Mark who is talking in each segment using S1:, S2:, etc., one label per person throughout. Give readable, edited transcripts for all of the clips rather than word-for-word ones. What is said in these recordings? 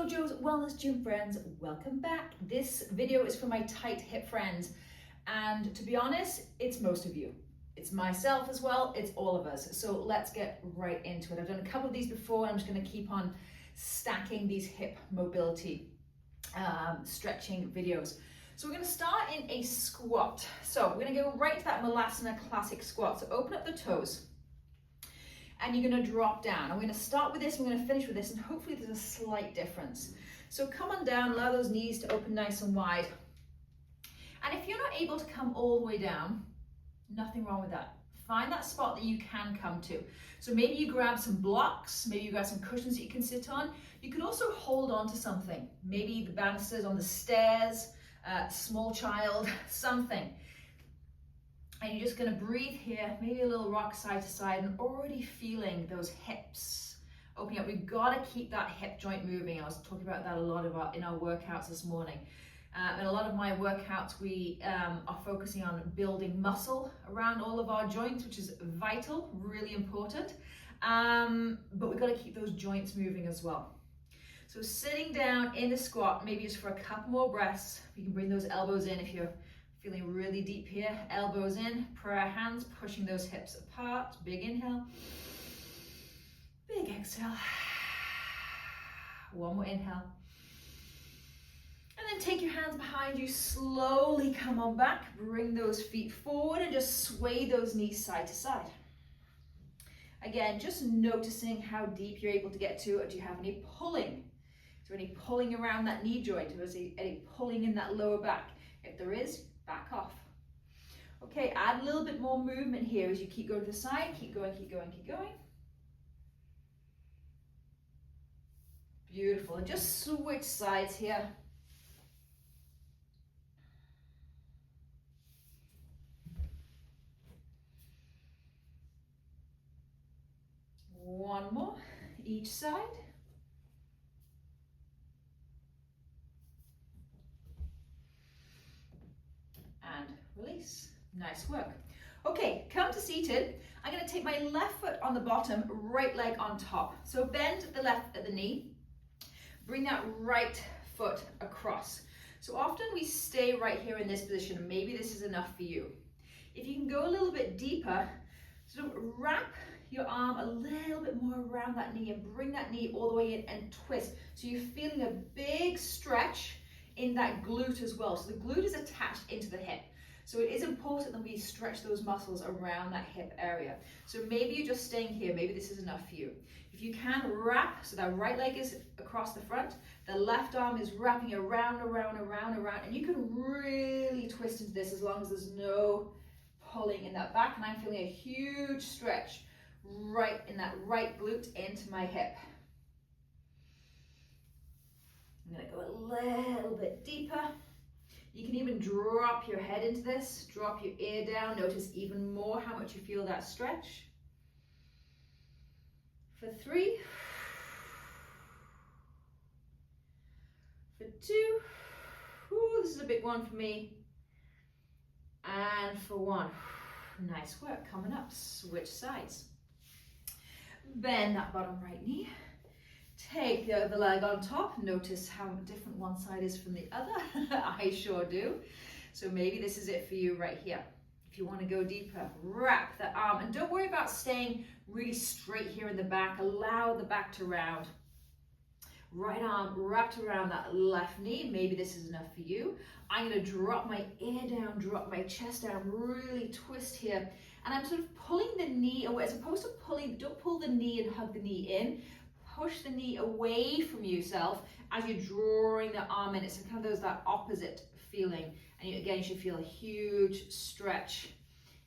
S1: JoJo's Wellness Gym friends, welcome back. This video is for my tight hip friends, and to be honest, it's most of you. It's myself as well, it's all of us. So let's get right into it. I've done a couple of these before, and I'm just going to keep on stacking these hip mobility stretching videos. So we're going to start in a squat. So we're going to go right to that Malasana classic squat. So open up the toes. And you're going to drop down. I'm going to start with this, I'm going to finish with this, and hopefully there's a slight difference. So come on down, allow those knees to open nice and wide. And if you're not able to come all the way down, nothing wrong with that. Find that spot that you can come to. So maybe you grab some blocks, maybe you grab some cushions that you can sit on. You can also hold on to something. Maybe the banisters on the stairs, small child, something. And you're just going to breathe here, maybe a little rock side to side, and already feeling those hips opening up. We've got to keep that hip joint moving. I was talking about that a lot in our workouts this morning. And a lot of my workouts, we are focusing on building muscle around all of our joints, which is vital, really important. But we've got to keep those joints moving as well. So sitting down in the squat, maybe just for a couple more breaths. You can bring those elbows in if you're feeling really deep here. Elbows in, prayer hands, pushing those hips apart. Big inhale. Big exhale. One more inhale. And then take your hands behind you, slowly come on back. Bring those feet forward and just sway those knees side to side. Again, just noticing how deep you're able to get to. Do you have any pulling? Is there any pulling around that knee joint? Or is there any pulling in that lower back? If there is, back off. Okay, add a little bit more movement here as you keep going to the side. Keep going, keep going, keep going. Beautiful. And just switch sides here. One more, each side. And release. Nice work. Okay, come to seated. I'm going to take my left foot on the bottom, right leg on top. So bend the left at the knee. Bring that right foot across. So often we stay right here in this position, and maybe this is enough for you. If you can go a little bit deeper, sort of wrap your arm a little bit more around that knee and bring that knee all the way in and twist. So you're feeling a big stretch in that glute as well. So the glute is attached into the hip. So it is important that we stretch those muscles around that hip area. So maybe you're just staying here, maybe this is enough for you. If you can wrap, so that right leg is across the front, the left arm is wrapping around, and you can really twist into this as long as there's no pulling in that back. And I'm feeling a huge stretch right in that right glute into my hip. I'm going to go a little bit deeper. You can even drop your head into this, drop your ear down. Notice even more how much you feel that stretch. For 3. For 2. Ooh, this is a big one for me. And for 1. Nice work. Coming up, switch sides. Bend that bottom right knee. Take the other leg on top. Notice how different one side is from the other. I sure do. So maybe this is it for you right here. If you want to go deeper, wrap the arm. And don't worry about staying really straight here in the back. Allow the back to round. Right arm wrapped around that left knee. Maybe this is enough for you. I'm going to drop my ear down, drop my chest down, really twist here. And I'm sort of pulling the knee away, as opposed to pulling, don't pull the knee and hug the knee in. Push the knee away from yourself as you're drawing the arm in. It's kind of there's that opposite feeling. And again, you should feel a huge stretch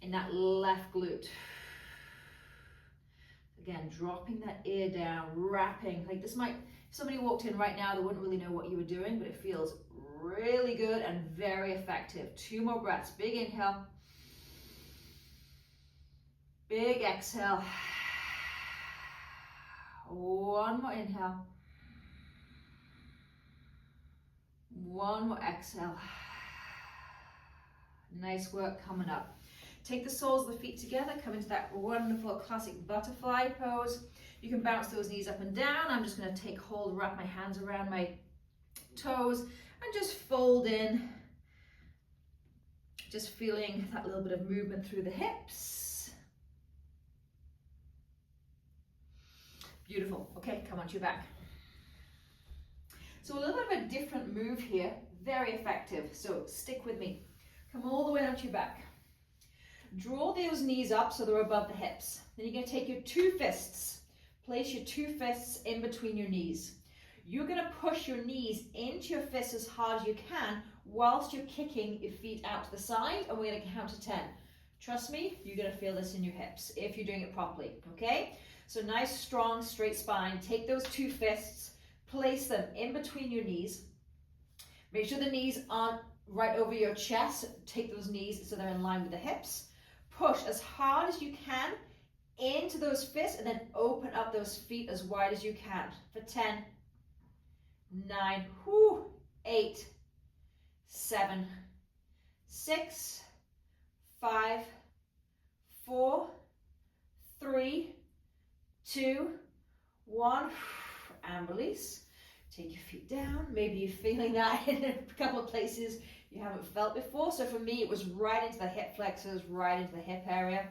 S1: in that left glute. Again, dropping that ear down, wrapping. Like this might, if somebody walked in right now, they wouldn't really know what you were doing, but it feels really good and very effective. 2 more breaths. Big inhale. Big exhale. 1 more inhale. 1 more exhale. Nice work coming up. Take the soles of the feet together, come into that wonderful classic butterfly pose. You can bounce those knees up and down. I'm just going to take hold, wrap my hands around my toes and just fold in. Just feeling that little bit of movement through the hips. Beautiful. Okay, come onto your back. So a little bit of a different move here, very effective. So stick with me. Come all the way onto your back. Draw those knees up so they're above the hips. Then you're going to take your two fists. Place your two fists in between your knees. You're going to push your knees into your fists as hard as you can whilst you're kicking your feet out to the side, and we're going to count to 10. Trust me, you're going to feel this in your hips if you're doing it properly, okay? So nice, strong, straight spine. Take those two fists, place them in between your knees. Make sure the knees aren't right over your chest. Take those knees so they're in line with the hips. Push as hard as you can into those fists and then open up those feet as wide as you can for 10, 9, 8, 7, 6, 5, 4, 3, 2, 1, and release. Take your feet down. Maybe you're feeling that in a couple of places you haven't felt before. So for me, it was right into the hip flexors, right into the hip area.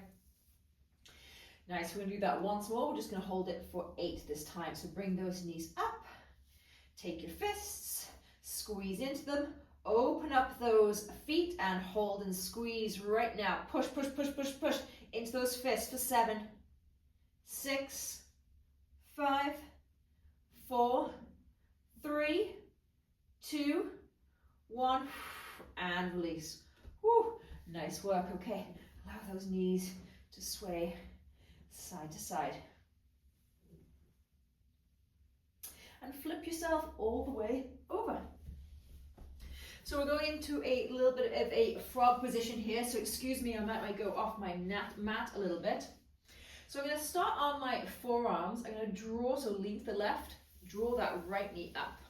S1: Nice, we're going to do that once more. We're just going to hold it for 8 this time. So bring those knees up. Take your fists, squeeze into them. Open up those feet and hold and squeeze right now. Push, push, push, push, push into those fists for 7, 6, 5, 4, 3, 2, 1, and release. Woo, nice work. Okay, allow those knees to sway side to side. And flip yourself all the way over. So we're going into a little bit of a frog position here. So excuse me, I might go off my mat a little bit. So I'm going to start on my forearms. I'm going to draw, so lean to the left, draw that right knee up.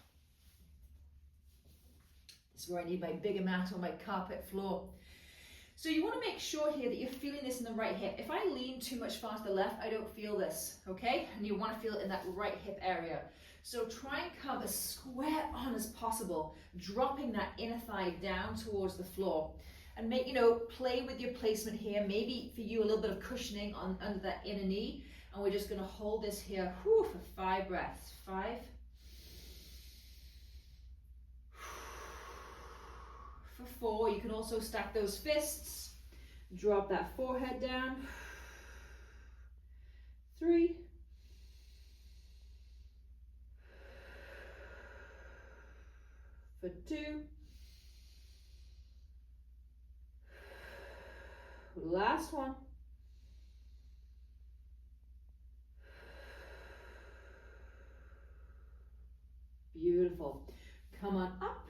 S1: This is where I need my bigger mat or my carpet floor. So you want to make sure here that you're feeling this in the right hip. If I lean too much far to the left, I don't feel this, okay? And you want to feel it in that right hip area. So try and come as square on as possible, dropping that inner thigh down towards the floor. And make, play with your placement here. Maybe for you a little bit of cushioning under that inner knee. And we're just going to hold this here for 5 breaths. 5. For 4, you can also stack those fists. Drop that forehead down. 3. For 2. Last one. Beautiful. Come on up.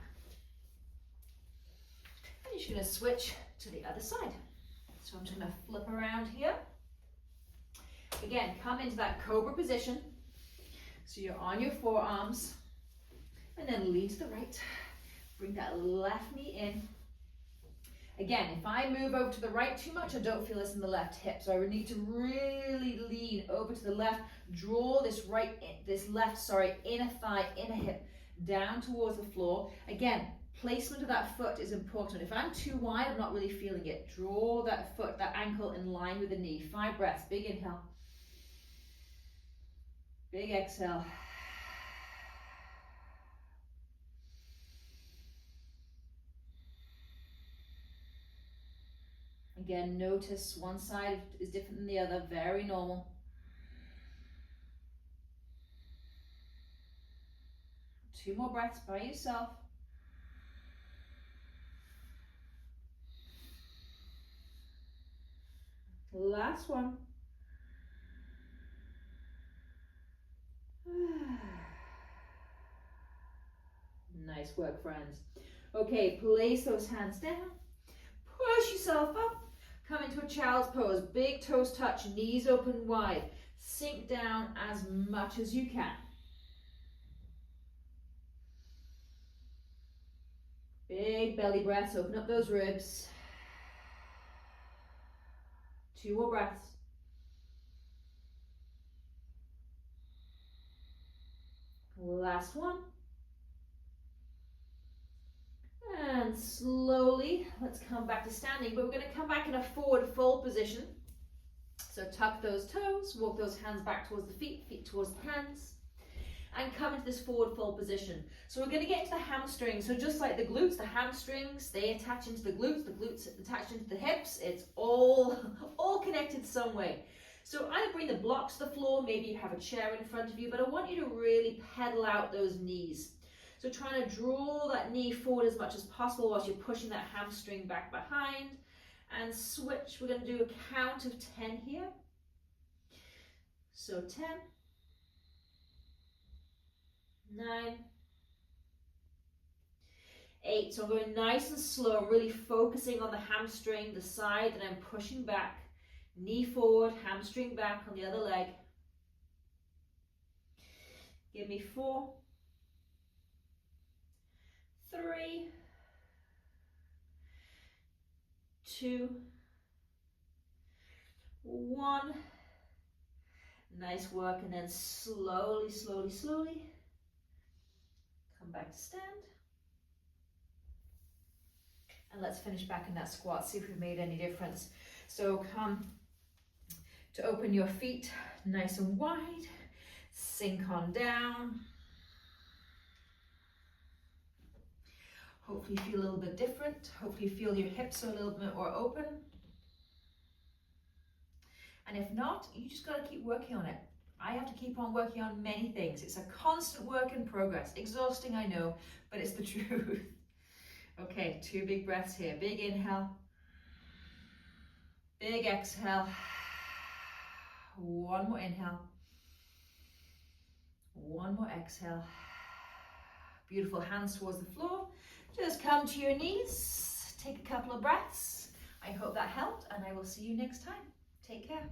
S1: And you're just going to switch to the other side. So I'm just going to flip around here. Again, come into that cobra position. So you're on your forearms. And then lean to the right. Bring that left knee in. Again, if I move over to the right too much, I don't feel this in the left hip. So I would need to really lean over to the left. Draw this left inner thigh, inner hip down towards the floor. Again, placement of that foot is important. If I'm too wide, I'm not really feeling it. Draw that foot, that ankle in line with the knee. 5 breaths. Big inhale. Big exhale. Again, notice one side is different than the other. Very normal. Two more breaths by yourself. Last one. Nice work, friends. Okay, place those hands down. Push yourself up. Come into a child's pose. Big toes touch, knees open wide. Sink down as much as you can. Big belly breaths, open up those ribs.
S2: 2 more breaths. Last one. And slowly, let's come back to standing, but we're going to come back in a forward fold position. So tuck those toes, walk those hands back towards the feet, feet towards the hands, and come into this forward fold position. So we're going to get into the hamstrings. So just like the glutes, the hamstrings, they attach into the glutes attach into the hips. It's all connected some way. So either bring the blocks to the floor, maybe you have a chair in front of you, but I want you to really pedal out those knees. So trying to draw that knee forward as much as possible whilst you're pushing that hamstring back behind. And switch, we're going to do a count of 10 here. So 10, 9, 8. So I'm going nice and slow, really focusing on the hamstring, the side that I'm pushing back. Knee forward, hamstring back on the other leg. Give me 4, 3, 2, 1. Nice work, and then slowly, slowly, slowly come back to stand. And let's finish back in that squat, see if we've made any difference. So come to open your feet nice and wide, sink on down. Hopefully you feel a little bit different. Hopefully you feel your hips are a little bit more open. And if not, you just got to keep working on it. I have to keep on working on many things. It's a constant work in progress. Exhausting, I know, but it's the truth. Okay, 2 big breaths here. Big inhale. Big exhale. 1 more inhale. 1 more exhale. Beautiful, hands towards the floor. Just come to your knees. Take a couple of breaths. I hope that helped, and I will see you next time. Take care.